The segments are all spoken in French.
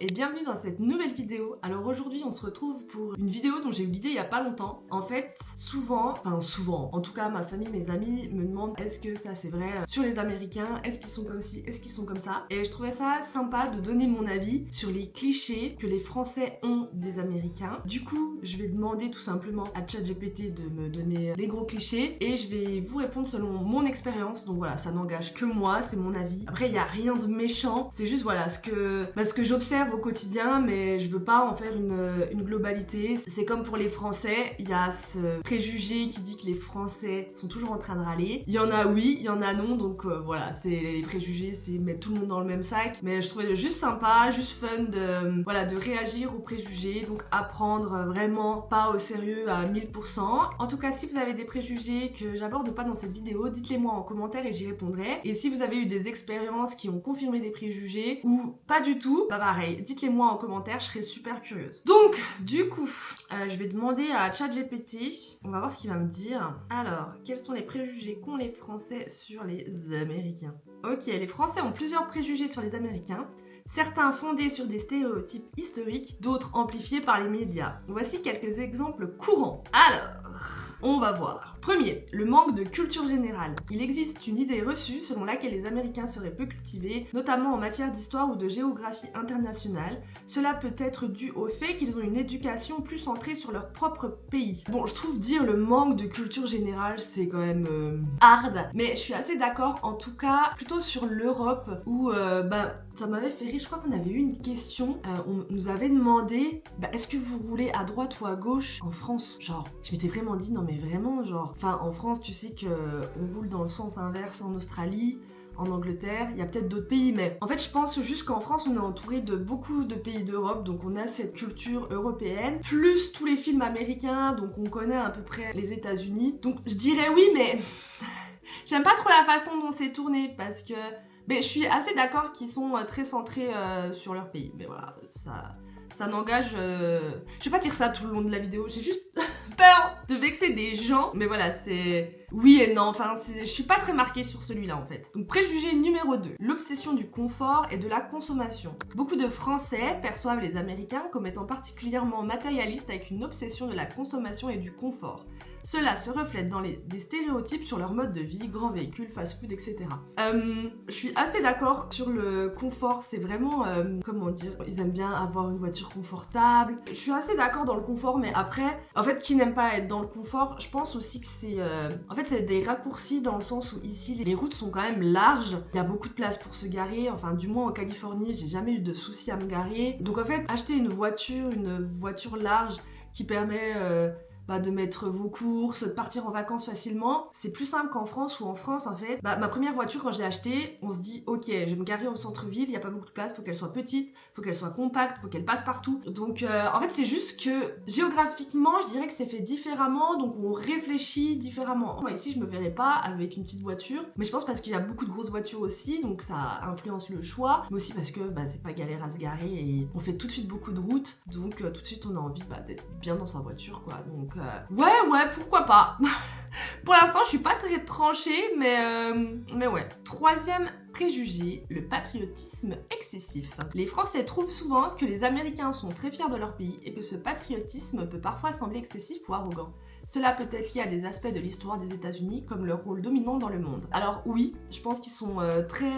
et bienvenue dans cette nouvelle vidéo. Alors aujourd'hui on se retrouve pour une vidéo dont j'ai eu l'idée il y a pas longtemps. En fait souvent, en tout cas ma famille, mes amis me demandent est-ce que ça c'est vrai sur les Américains, est-ce qu'ils sont comme ci, est-ce qu'ils sont comme ça. Et je trouvais ça sympa de donner mon avis sur les clichés que les Français ont des Américains. Du coup je vais demander tout simplement à ChatGPT de me donner les gros clichés et je vais vous répondre selon mon expérience. Donc voilà, ça n'engage que moi, c'est mon avis. Après il n'y a rien de méchant, c'est juste voilà ce que j'observe au quotidien, mais je veux pas en faire une globalité. C'est comme pour les Français, il y a ce préjugé qui dit que les Français sont toujours en train de râler. Il y en a oui, il y en a non, donc voilà, c'est les préjugés, c'est mettre tout le monde dans le même sac. Mais je trouvais juste sympa, juste fun de réagir aux préjugés, donc à prendre vraiment pas au sérieux à 1000%. En tout cas, si vous avez des préjugés que j'aborde pas dans cette vidéo, dites-les moi en commentaire et j'y répondrai. Et si vous avez eu des expériences qui ont confirmé des préjugés ou pas du tout, bah pareil, dites-les moi en commentaire, je serais super curieuse. Donc, du coup, je vais demander à ChatGPT, on va voir ce qu'il va me dire. Alors, quels sont les préjugés qu'ont les Français sur les Américains? Ok, les Français ont plusieurs préjugés sur les Américains. Certains fondés sur des stéréotypes historiques, d'autres amplifiés par les médias. Voici quelques exemples courants. Alors, on va voir. Premier, le manque de culture générale. Il existe une idée reçue selon laquelle les Américains seraient peu cultivés, notamment en matière d'histoire ou de géographie internationale. Cela peut être dû au fait qu'ils ont une éducation plus centrée sur leur propre pays. Bon, je trouve dire le manque de culture générale, c'est quand même hard, mais je suis assez d'accord, en tout cas, plutôt sur l'Europe, où ça m'avait fait rire. Je crois qu'on avait eu une question, on nous avait demandé est-ce que vous roulez à droite ou à gauche en France? Genre, je m'étais vraiment dit non mais vraiment, genre, enfin en France tu sais que on roule dans le sens inverse en Australie, en Angleterre, il y a peut-être d'autres pays, mais en fait je pense juste qu'en France on est entouré de beaucoup de pays d'Europe, donc on a cette culture européenne, plus tous les films américains, donc on connaît à peu près les États-Unis. Donc je dirais oui, mais j'aime pas trop la façon dont c'est tourné, parce que je suis assez d'accord qu'ils sont très centrés sur leur pays, mais voilà, ça n'engage... Je vais pas dire ça tout le long de la vidéo, j'ai juste peur de vexer des gens, mais voilà, c'est... Oui et non, enfin, je suis pas très marquée sur celui-là en fait. Donc préjugé numéro 2, l'obsession du confort et de la consommation. Beaucoup de Français perçoivent les Américains comme étant particulièrement matérialistes avec une obsession de la consommation et du confort. Cela se reflète dans des stéréotypes sur leur mode de vie, grands véhicules, fast-food, etc. Je suis assez d'accord sur le confort, c'est vraiment, comment dire, ils aiment bien avoir une voiture confortable. Je suis assez d'accord dans le confort, mais après, en fait, qui n'aime pas être dans le confort, je pense aussi que c'est... En fait, c'est des raccourcis dans le sens où ici, les routes sont quand même larges, il y a beaucoup de place pour se garer, enfin, du moins en Californie, j'ai jamais eu de soucis à me garer. Donc en fait, acheter une voiture large qui permet... de mettre vos courses, de partir en vacances facilement. C'est plus simple qu'en France, où en France, en fait, ma première voiture, quand je l'ai achetée, on se dit, ok, je vais me garer au centre-ville, il n'y a pas beaucoup de place, faut qu'elle soit petite, faut qu'elle soit compacte, faut qu'elle passe partout. Donc, en fait, c'est juste que, géographiquement, je dirais que c'est fait différemment, donc on réfléchit différemment. Moi, ici, je me verrais pas avec une petite voiture, mais je pense parce qu'il y a beaucoup de grosses voitures aussi, donc ça influence le choix, mais aussi parce que, c'est pas galère à se garer, et on fait tout de suite beaucoup de routes, donc tout de suite, on a envie, d'être bien dans sa voiture, quoi, donc... Ouais, pourquoi pas. Pour l'instant, je suis pas très tranchée, mais ouais. Troisième préjugé, le patriotisme excessif. Les Français trouvent souvent que les Américains sont très fiers de leur pays et que ce patriotisme peut parfois sembler excessif ou arrogant. Cela peut être lié à des aspects de l'histoire des États-Unis, comme leur rôle dominant dans le monde. Alors oui, je pense qu'ils sont très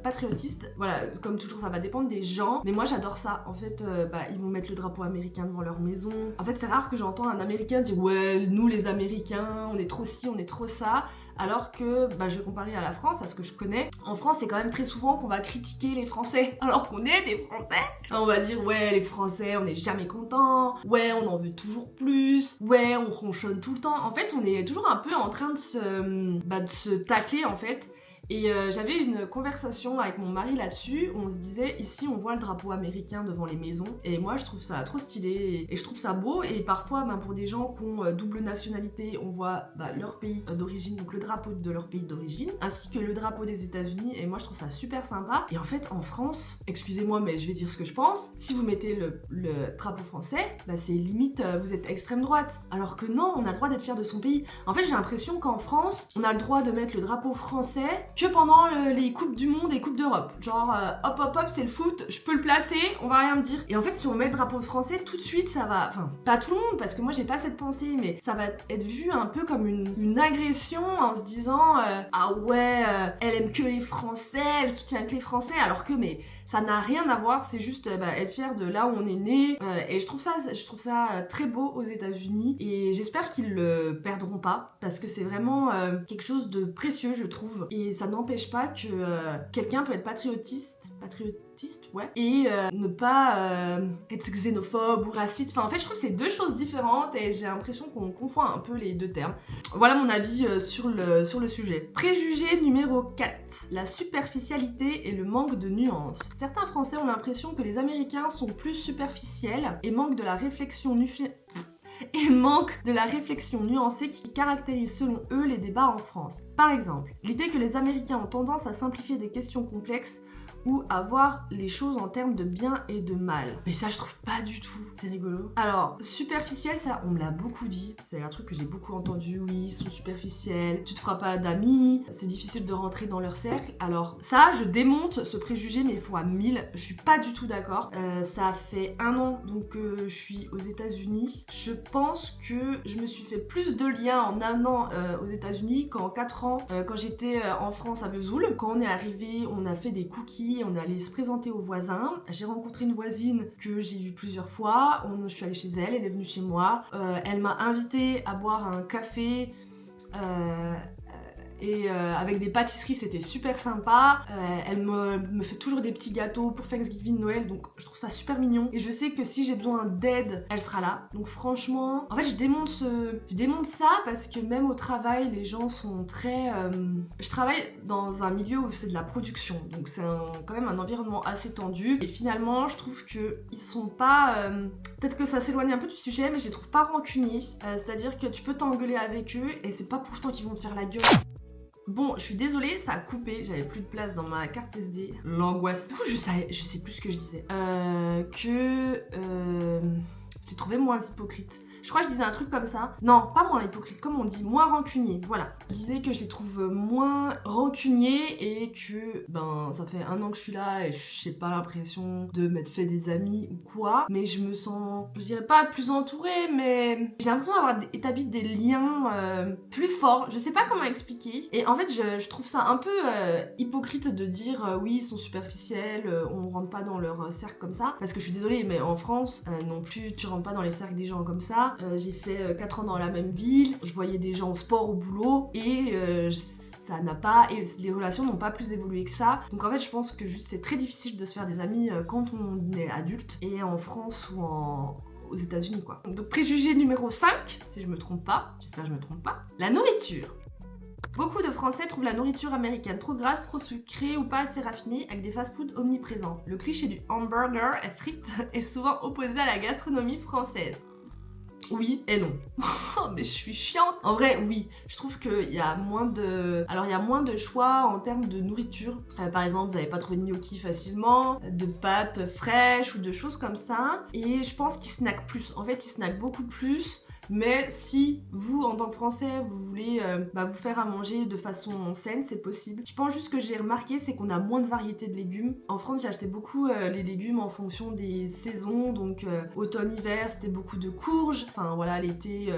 patriotistes. Voilà, comme toujours, ça va dépendre des gens. Mais moi, j'adore ça. En fait, ils vont mettre le drapeau américain devant leur maison. En fait, c'est rare que j'entends un Américain dire « Ouais, nous les Américains, on est trop ci, on est trop ça ». Alors que, je vais comparer à la France, à ce que je connais. En France, c'est quand même très souvent qu'on va critiquer les Français, alors qu'on est des Français. On va dire, ouais, les Français, on n'est jamais contents. Ouais, on en veut toujours plus. Ouais, on ronchonne tout le temps. En fait, on est toujours un peu en train de se tacler, en fait. Et j'avais une conversation avec mon mari là-dessus, où on se disait, ici on voit le drapeau américain devant les maisons, et moi je trouve ça trop stylé, et je trouve ça beau, et parfois pour des gens qui ont double nationalité, on voit leur pays d'origine, donc le drapeau de leur pays d'origine, ainsi que le drapeau des États-Unis, et moi je trouve ça super sympa. Et en fait en France, excusez-moi mais je vais dire ce que je pense, si vous mettez le drapeau français, c'est limite vous êtes extrême droite, alors que non, on a le droit d'être fier de son pays. En fait j'ai l'impression qu'en France, on a le droit de mettre le drapeau français que pendant les coupes du monde et coupes d'Europe. Genre hop hop hop, c'est le foot, je peux le placer, on va rien me dire. Et en fait si on met le drapeau français tout de suite ça va, enfin pas tout le monde parce que moi j'ai pas cette pensée, mais ça va être vu un peu comme une agression en se disant ah ouais elle aime que les Français, elle soutient que les Français, alors que mais ça n'a rien à voir, c'est juste être fier de là où on est né. Et je trouve ça très beau aux États-Unis et j'espère qu'ils le perdront pas parce que c'est vraiment quelque chose de précieux je trouve. Et ça n'empêche pas que quelqu'un peut être patriotiste, ouais, et ne pas être xénophobe ou raciste. Enfin, en fait, je trouve que c'est deux choses différentes et j'ai l'impression qu'on confond un peu les deux termes. Voilà mon avis sur le sujet. Préjugé numéro 4. La superficialité et le manque de nuances. Certains Français ont l'impression que les Américains sont plus superficiels et manquent de la réflexion nuancée qui caractérise selon eux les débats en France. Par exemple, l'idée que les Américains ont tendance à simplifier des questions complexes ou à voir les choses en termes de bien et de mal. Mais ça je trouve pas du tout, c'est rigolo. Alors, superficiel, ça on me l'a beaucoup dit, c'est un truc que j'ai beaucoup entendu, oui, ils sont superficiels, tu te feras pas d'amis, c'est difficile de rentrer dans leur cercle. Alors ça, je démonte ce préjugé mais fois 1000, je suis pas du tout d'accord. Ça fait 1 an donc que je suis aux États-Unis. Je pense que je me suis fait plus de liens en 1 an aux États-Unis qu'en 4 ans quand j'étais en France à Vesoul. Quand on est arrivé, on a fait des cookies, on est allé se présenter aux voisins. J'ai rencontré une voisine que j'ai vue plusieurs fois. Je suis allée chez elle, elle est venue chez moi. Elle m'a invitée à boire un café. Et avec des pâtisseries, c'était super sympa. Elle me fait toujours des petits gâteaux pour Thanksgiving, Noël, donc je trouve ça super mignon. Et je sais que si j'ai besoin d'aide, elle sera là. Donc franchement, en fait, je démonte ça parce que même au travail, les gens sont très... Je travaille dans un milieu où c'est de la production, donc c'est quand même un environnement assez tendu. Et finalement, je trouve qu'ils sont pas... Peut-être que ça s'éloigne un peu du sujet, mais je les trouve pas rancuniers. C'est-à-dire que tu peux t'engueuler avec eux et c'est pas pourtant qu'ils vont te faire la gueule. Bon, je suis désolée, ça a coupé, j'avais plus de place dans ma carte SD. L'angoisse. Du coup, je sais plus ce que je disais. J'ai trouvé moins hypocrite. Je crois que je disais un truc comme ça. Non, pas moins hypocrite, comme on dit, moins rancunier. Voilà. Je disais que je les trouve moins rancuniers et que, ça fait 1 an que je suis là et je n'ai pas l'impression de m'être fait des amis ou quoi. Mais je me sens, je dirais pas plus entourée, mais j'ai l'impression d'avoir établi des liens plus forts. Je sais pas comment expliquer. Et en fait, je trouve ça un peu hypocrite de dire oui, ils sont superficiels, on rentre pas dans leur cercle comme ça. Parce que je suis désolée, mais en France, non plus, tu rentres pas dans les cercles des gens comme ça. J'ai fait 4 ans dans la même ville, je voyais des gens au sport, au boulot, et ça n'a pas, et les relations n'ont pas plus évolué que ça. Donc en fait, je pense que juste c'est très difficile de se faire des amis quand on est adulte, et en France ou aux États-Unis quoi. Donc préjugé numéro 5, si je me trompe pas, j'espère que je me trompe pas, la nourriture. Beaucoup de Français trouvent la nourriture américaine trop grasse, trop sucrée ou pas assez raffinée avec des fast-foods omniprésents. Le cliché du hamburger et frites est souvent opposé à la gastronomie française. Oui et non. Mais je suis chiante. En vrai, oui. Je trouve qu'il y a moins de... Alors, il y a moins de choix en termes de nourriture. Par exemple, vous n'allez pas trouver de gnocchi facilement, de pâtes fraîches ou de choses comme ça. Et je pense qu'ils snackent plus. En fait, ils snackent beaucoup plus. Mais si vous, en tant que Français, vous voulez vous faire à manger de façon saine, c'est possible. Je pense juste que j'ai remarqué, c'est qu'on a moins de variété de légumes. En France, j'ai acheté beaucoup les légumes en fonction des saisons. Donc automne-hiver, c'était beaucoup de courges. Enfin voilà, l'été,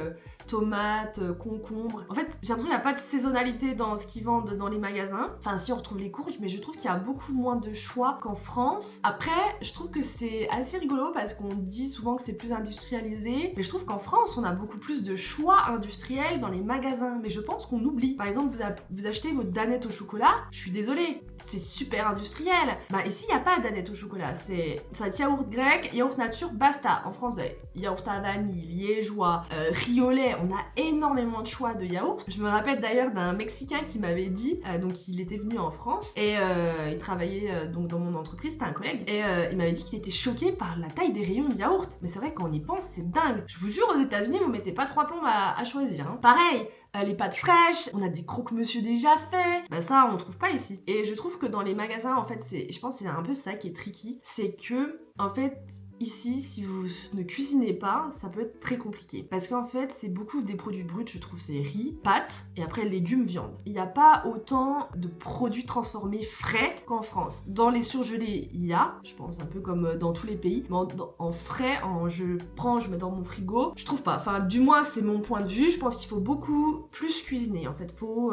tomates, concombres. En fait, j'ai l'impression qu'il n'y a pas de saisonnalité dans ce qu'ils vendent dans les magasins. Enfin si, on retrouve les courges, mais je trouve qu'il y a beaucoup moins de choix qu'en France. Après, je trouve que c'est assez rigolo parce qu'on dit souvent que c'est plus industrialisé. Mais je trouve qu'en France, on a beaucoup plus de choix industriels dans les magasins. Mais je pense qu'on oublie. Par exemple, vous achetez votre danette au chocolat. Je suis désolée, c'est super industriel. Ici, il n'y a pas de danette au chocolat. C'est yaourt grec, yaourt nature, basta. En France, vous avez yaourt à vanille, liégeois, riolet. On a énormément de choix de yaourt. Je me rappelle d'ailleurs d'un Mexicain qui m'avait dit, donc il était venu en France et il travaillait donc dans mon entreprise, c'était un collègue, et il m'avait dit qu'il était choqué par la taille des rayons de yaourt. Mais c'est vrai, quand on y pense, c'est dingue. Je vous jure, aux États-Unis, vous mettez pas 3 plombs à choisir. Hein. Pareil, les pâtes fraîches, on a des croque-monsieur déjà faits. Bah ça, on trouve pas ici. Et je trouve que dans les magasins, en fait, je pense que c'est un peu ça qui est tricky, c'est que, en fait, ici, si vous ne cuisinez pas, ça peut être très compliqué. Parce qu'en fait, c'est beaucoup des produits bruts, je trouve, c'est riz, pâtes, et après légumes, viande. Il n'y a pas autant de produits transformés frais qu'en France. Dans les surgelés, il y a, je pense un peu comme dans tous les pays, mais en frais, je mets dans mon frigo, je trouve pas. Enfin, du moins, c'est mon point de vue. Je pense qu'il faut beaucoup plus cuisiner. En fait, faut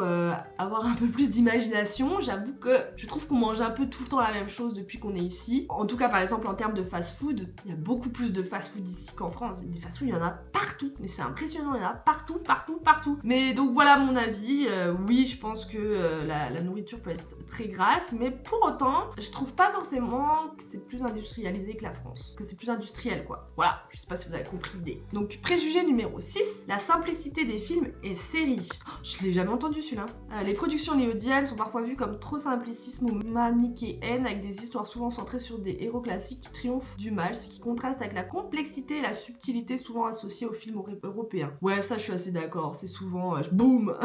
avoir un peu plus d'imagination. J'avoue que je trouve qu'on mange un peu tout le temps la même chose depuis qu'on est ici. En tout cas, par exemple, en termes de fast-food, il y a beaucoup plus de fast-food ici qu'en France. Des fast-food, il y en a partout. Mais c'est impressionnant, il y en a partout, partout, partout. Mais donc voilà mon avis. Oui, je pense que la nourriture peut être très grasse, mais pour autant, je trouve pas forcément que c'est plus industrialisé que la France. Que c'est plus industriel, quoi. Voilà, je sais pas si vous avez compris l'idée. Donc, préjugé numéro 6, la simplicité des films et séries. Oh, je l'ai jamais entendu celui-là. Les productions hollywoodiennes sont parfois vues comme trop simplicisme ou manichéennes, avec des histoires souvent centrées sur des héros classiques qui triomphent du mal, ce qui contraste avec la complexité et la subtilité souvent associées aux films européens. Ouais, ça je suis assez d'accord, c'est souvent boum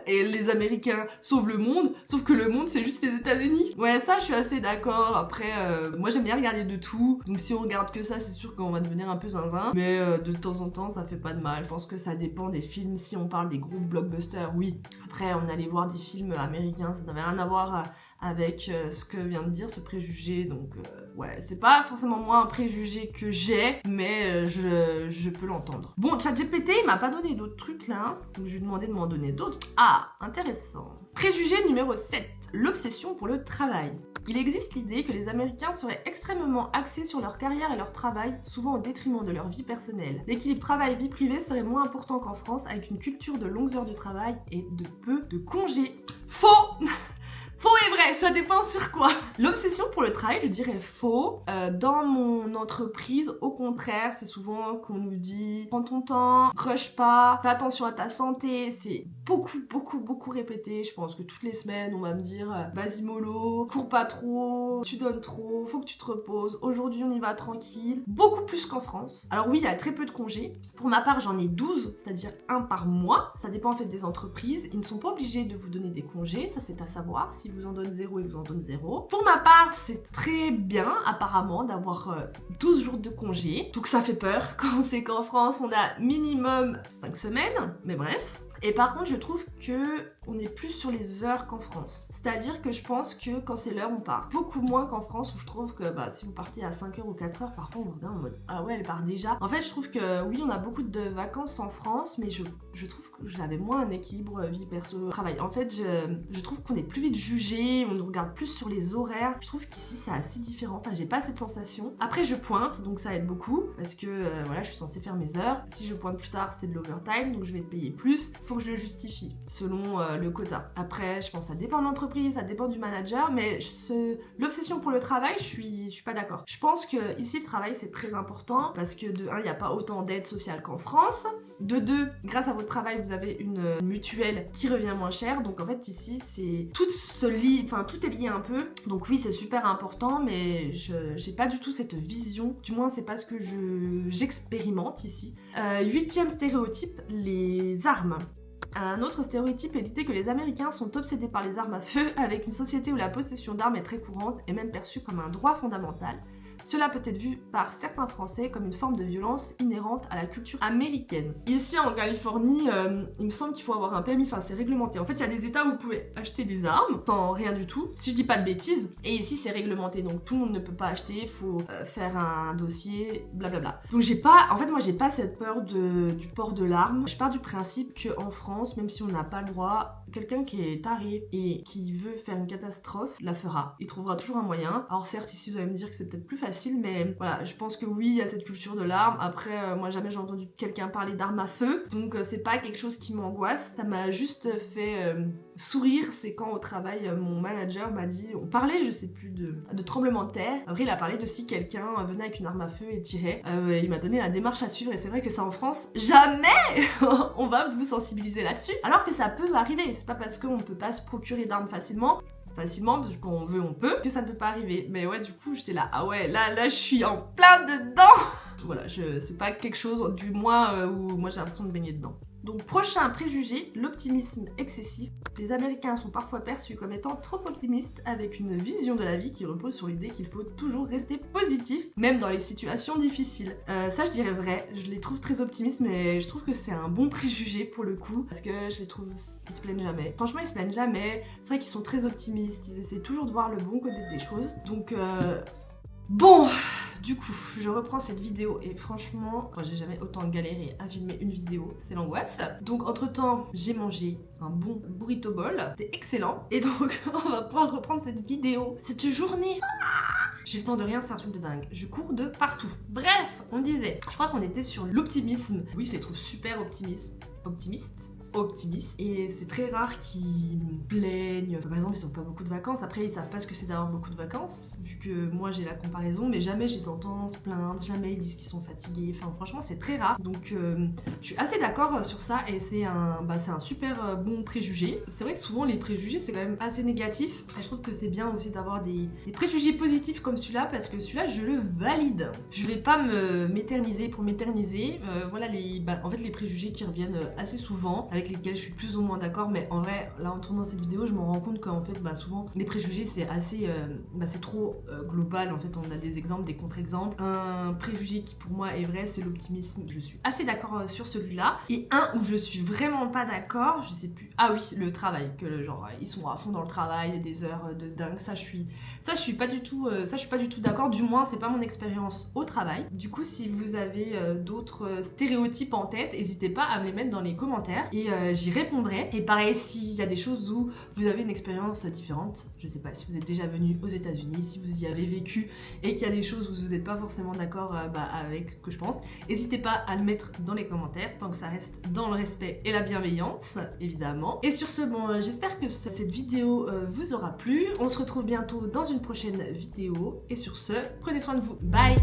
et les Américains sauvent le monde, sauf que le monde c'est juste les États-Unis. Ouais, ça je suis assez d'accord. Après, moi j'aime bien regarder de tout, donc si on regarde que ça, c'est sûr qu'on va devenir un peu zinzin, mais de temps en temps ça fait pas de mal. Je pense que ça dépend des films. Si on parle des gros blockbusters, oui. Après, on allait voir des films américains, ça n'avait rien à voir avec ce que vient de dire ce préjugé, donc ouais, c'est pas forcément moi un préjugé que j'ai, mais je peux l'entendre. Bon, ChatGPT il m'a pas donné d'autres trucs là, donc je lui ai demandé de m'en donner d'autres. Ah, intéressant. Préjugé numéro 7, l'obsession pour le travail. Il existe l'idée que les Américains seraient extrêmement axés sur leur carrière et leur travail, souvent au détriment de leur vie personnelle. L'équilibre travail-vie privée serait moins important qu'en France, avec une culture de longues heures de travail et de peu de congés. Faux. Faux et vrai, ça dépend sur quoi. L'obsession pour le travail, je dirais faux. Dans mon entreprise, au contraire, c'est souvent qu'on nous dit prends ton temps, rush pas, fais attention à ta santé. C'est beaucoup répété. Je pense que toutes les semaines, on va me dire vas-y mollo, cours pas trop, tu donnes trop, faut que tu te reposes. Aujourd'hui, on y va tranquille. Beaucoup plus qu'en France. Alors oui, il y a très peu de congés. Pour ma part, j'en ai 12, c'est-à-dire un par mois. Ça dépend en fait des entreprises. Ils ne sont pas obligés de vous donner des congés, ça c'est à savoir. S'ils vous en donnent 0, ils vous en donnent 0. Pour ma part, c'est très bien apparemment d'avoir 12 jours de congé. Donc ça fait peur quand on sait qu'en France, on a minimum 5 semaines. Mais bref. Et par contre, je trouve que on est plus sur les heures qu'en France. C'est-à-dire que je pense que quand c'est l'heure, on part. Beaucoup moins qu'en France, où je trouve que si vous partez à 5h ou 4h, parfois on vous regarde en mode ah ouais, elle part déjà. En fait, je trouve que oui, on a beaucoup de vacances en France, mais je trouve que j'avais moins un équilibre vie perso-travail. En fait, je trouve qu'on est plus vite jugé, on nous regarde plus sur les horaires. Je trouve qu'ici, c'est assez différent. Enfin, j'ai pas cette sensation. Après, je pointe, donc ça aide beaucoup, parce que voilà, je suis censée faire mes heures. Si je pointe plus tard, c'est de l'overtime, donc je vais te payer plus. Faut que je le justifie, selon le quota. Après, je pense que ça dépend de l'entreprise, ça dépend du manager, mais l'obsession pour le travail, je suis pas d'accord. Je pense que ici, le travail, c'est très important, parce que de 1, il n'y a pas autant d'aide sociale qu'en France. De 2, grâce à votre travail, vous avez une mutuelle qui revient moins cher. Donc en fait, ici, tout est lié un peu. Donc oui, c'est super important, mais j'ai pas du tout cette vision. Du moins, c'est pas ce que j'expérimente ici. 8e stéréotype, les armes. Un autre stéréotype est l'idée que les Américains sont obsédés par les armes à feu, avec une société où la possession d'armes est très courante et même perçue comme un droit fondamental. Cela peut être vu par certains Français comme une forme de violence inhérente à la culture américaine. Ici en Californie, il me semble qu'il faut avoir un permis, enfin c'est réglementé. En fait, il y a des états où vous pouvez acheter des armes sans rien du tout, si je dis pas de bêtises. Et ici c'est réglementé, donc tout le monde ne peut pas acheter, il faut faire un dossier, blablabla. Donc moi j'ai pas cette peur du port de l'arme. Je pars du principe qu'en France, même si on n'a pas le droit, quelqu'un qui est taré et qui veut faire une catastrophe la fera. Il trouvera toujours un moyen. Alors certes, ici vous allez me dire que c'est peut-être plus facile, mais voilà, je pense que oui, il y a cette culture de l'arme. Après, moi jamais j'ai entendu quelqu'un parler d'armes à feu, donc c'est pas quelque chose qui m'angoisse. Ça m'a juste fait sourire, c'est quand au travail, mon manager m'a dit, on parlait, je sais plus, de tremblement de terre. Après, il a parlé de si quelqu'un venait avec une arme à feu et tirait. Il m'a donné la démarche à suivre, et c'est vrai que ça en France, jamais on va vous sensibiliser là-dessus. Alors que ça peut arriver, c'est pas parce qu'on ne peut pas se procurer d'armes facilement, parce qu'on veut, on peut, que ça ne peut pas arriver. Mais ouais, du coup, j'étais là, ah ouais, là, je suis en plein dedans. Voilà, c'est pas quelque chose, du moins, où moi j'ai l'impression de baigner dedans. Donc prochain préjugé, l'optimisme excessif. Les Américains sont parfois perçus comme étant trop optimistes avec une vision de la vie qui repose sur l'idée qu'il faut toujours rester positif, même dans les situations difficiles. Ça je dirais vrai, je les trouve très optimistes mais je trouve que c'est un bon préjugé pour le coup parce que je les trouve, ils se plaignent jamais. Franchement ils se plaignent jamais, c'est vrai qu'ils sont très optimistes, ils essaient toujours de voir le bon côté des choses. Donc bon, du coup, je reprends cette vidéo et franchement, moi j'ai jamais autant galéré à filmer une vidéo, c'est l'angoisse. Donc entre temps, j'ai mangé un bon burrito bowl, c'était excellent. Et donc on va pouvoir reprendre cette vidéo, cette journée. J'ai le temps de rien, c'est un truc de dingue. Je cours de partout. Bref, on disait, je crois qu'on était sur l'optimisme. Oui, je les trouve super optimistes. Et c'est très rare qu'ils me plaignent. Par exemple, ils ont pas beaucoup de vacances. Après, ils savent pas ce que c'est d'avoir beaucoup de vacances, vu que moi j'ai la comparaison, mais jamais je les entends se plaindre, jamais ils disent qu'ils sont fatigués. Enfin, franchement, c'est très rare. Donc, je suis assez d'accord sur ça et c'est un super bon préjugé. C'est vrai que souvent les préjugés c'est quand même assez négatif. Et je trouve que c'est bien aussi d'avoir des préjugés positifs comme celui-là parce que celui-là je le valide. Je vais pas m'éterniser pour m'éterniser. Voilà en fait les préjugés qui reviennent assez souvent, avec lesquels je suis plus ou moins d'accord, mais en vrai là en tournant cette vidéo je me rends compte qu'en fait souvent les préjugés c'est assez c'est trop global. En fait on a des exemples, des contre-exemples. Un préjugé qui pour moi est vrai c'est l'optimisme, je suis assez d'accord sur celui-là, et un où je suis vraiment pas d'accord, je sais plus, ah oui, le travail, que genre ils sont à fond dans le travail, des heures de dingue, ça je suis pas du tout d'accord, du moins c'est pas mon expérience au travail. Du coup si vous avez d'autres stéréotypes en tête, n'hésitez pas à me les mettre dans les commentaires et j'y répondrai. Et pareil, s'il y a des choses où vous avez une expérience différente, je sais pas, si vous êtes déjà venu aux États-Unis, si vous y avez vécu et qu'il y a des choses où vous n'êtes pas forcément d'accord avec ce que je pense, n'hésitez pas à le mettre dans les commentaires, tant que ça reste dans le respect et la bienveillance, évidemment. Et sur ce, bon, j'espère que cette vidéo vous aura plu. On se retrouve bientôt dans une prochaine vidéo. Et sur ce, prenez soin de vous. Bye!